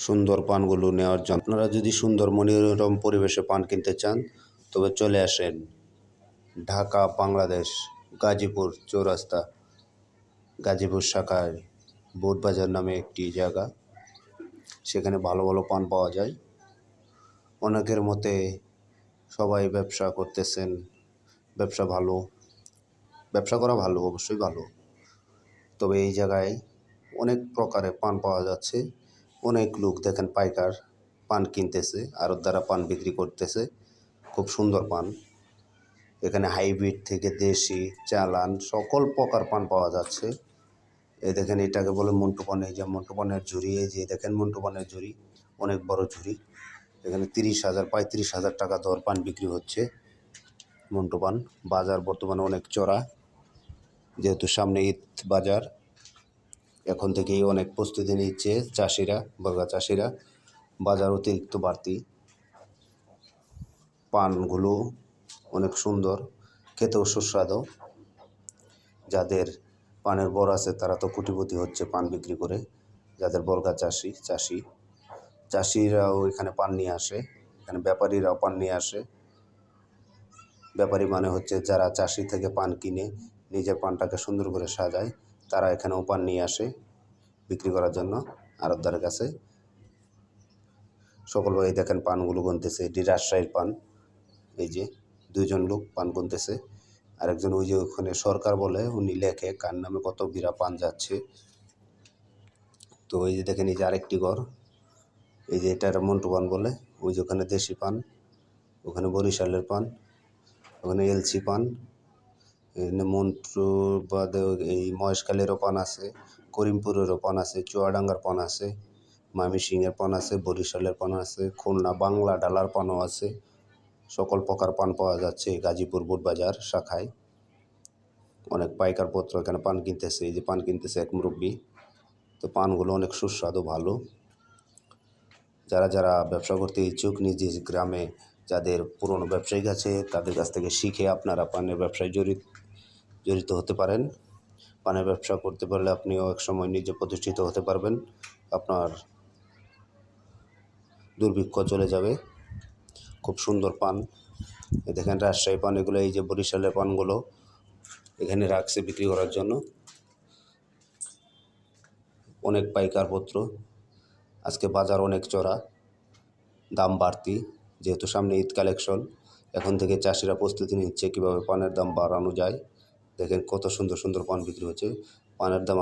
সুন্দর পানগুলো নেওয়ার জন্য। আপনারা যদি সুন্দর মনোরম পরিবেশে পান কিনতে চান তবে চলে আসেন ঢাকা বাংলাদেশ গাজীপুর চৌরাস্তা গাজীপুর শাখায় বোটবাজার নামে একটি জায়গা। সেখানে ভালো ভালো পান পাওয়া যায়। অনেকের মতে সবাই ব্যবসা করতেছেন, ব্যবসা করা ভালো, অবশ্যই ভালো। তবে এই জায়গায় অনেক প্রকারের পান পাওয়া যাচ্ছে। অনেক লোক দেখেন পাইকার পান কিনতেছে, আড়তদাররা পান বিক্রি করতেছে। খুব সুন্দর পান। এখানে হাইব্রিড থেকে দেশি, চালান সকল প্রকার পান পাওয়া যাচ্ছে। এই দেখেন এটাকে বলে মন্টু পান। এই যে মন্টু পানের ঝুড়ি, এই যে দেখেন মন্টু পানের ঝুড়ি, অনেক বড় ঝুড়ি। এখানে 30,000 35,000 টাকা দর পান বিক্রি হচ্ছে। মন্টু পান বাজার বর্তমানে অনেক চড়া, যেহেতু সামনে ঈদ বাজার। এখন থেকেই অনেক প্রস্তুতি নিচ্ছে চাষিরা, বর্গা চাষিরা। বাজার অতিরিক্ত বাড়তি। পানগুলো অনেক সুন্দর, খেতেও সুস্বাদু। যাদের পানের বর আছে তারা তো কোটিপতি হচ্ছে পান বিক্রি করে। যাদের বর্গা চাষিরাও এখানে পান নিয়ে আসে, এখানে ব্যাপারীরাও পান নিয়ে আসে। ব্যাপারী মানে হচ্ছে যারা চাষি থেকে পান কিনে নিজের পানটাকে সুন্দর করে সাজায়, তারা এখানেও পান নিয়ে আসে বিক্রি করার জন্য আড়তদারের কাছে। সকল ভাই দেখেন পানগুলো গুনতেছে। এটি রাজশাহীর পান। এই যে 2জন লোক পান গুনতেছে। আরেকজন ওই যে ওখানে সরকার বলে, উনি লেখে কার নামে কত বিরা পান যাচ্ছে। তো ওই যে দেখেন এই যে আরেকটি ঘর, এই যে এটা মন্টু পান বলে। ওই যে ওখানে দেশি পান, ওখানে বরিশালের পান, ওখানে এলসি পান। এখানে মন্টু বাদে এই মহেশখালীরও পান আছে, করিমপুরেরও পান আছে, চুয়াডাঙ্গার পান আছে, ময়মনসিংহের পান আছে, বরিশালের পান আছে, খুলনা বাংলা ডালার পানও আছে। সকল প্রকার পান পাওয়া যাচ্ছে গাজীপুর বোটবাজার শাখায়। অনেক পাইকার পত্র এখানে পান কিনতেছে। এই যে পান কিনতেছে এক মুরব্বী। তো পানগুলো অনেক সুস্বাদু, ভালো। যারা ব্যবসা করতে ইচ্ছুক, নিজ গ্রামে যাদের পুরনো ব্যবসায়িক আছে তাদের কাছ থেকে শিখে আপনারা পানের ব্যবসায় জড়িত হতে পারেন। পানের ব্যবসা করতে পারলে আপনিও একসময় নিজে প্রতিষ্ঠিত হতে পারবেন। আপনার দুর্ভিক্ষ চলে যাবে। খুব সুন্দর পান। দেখেন রাজশাহী পান এগুলো। এই যে বরিশালের পানগুলো এখানে রাখছে বিক্রি করার জন্য। অনেক পাইকার পত্র। আজকে বাজার অনেক চড়া, দাম বাড়তি, যেহেতু সামনে ঈদ কালেকশন। এখন থেকে চাষিরা প্রস্তুতি নিচ্ছে কীভাবে পানের দাম বাড়ানো যায়। দেখেন কত সুন্দর সুন্দর পান বিক্রি হচ্ছে। পানের দাম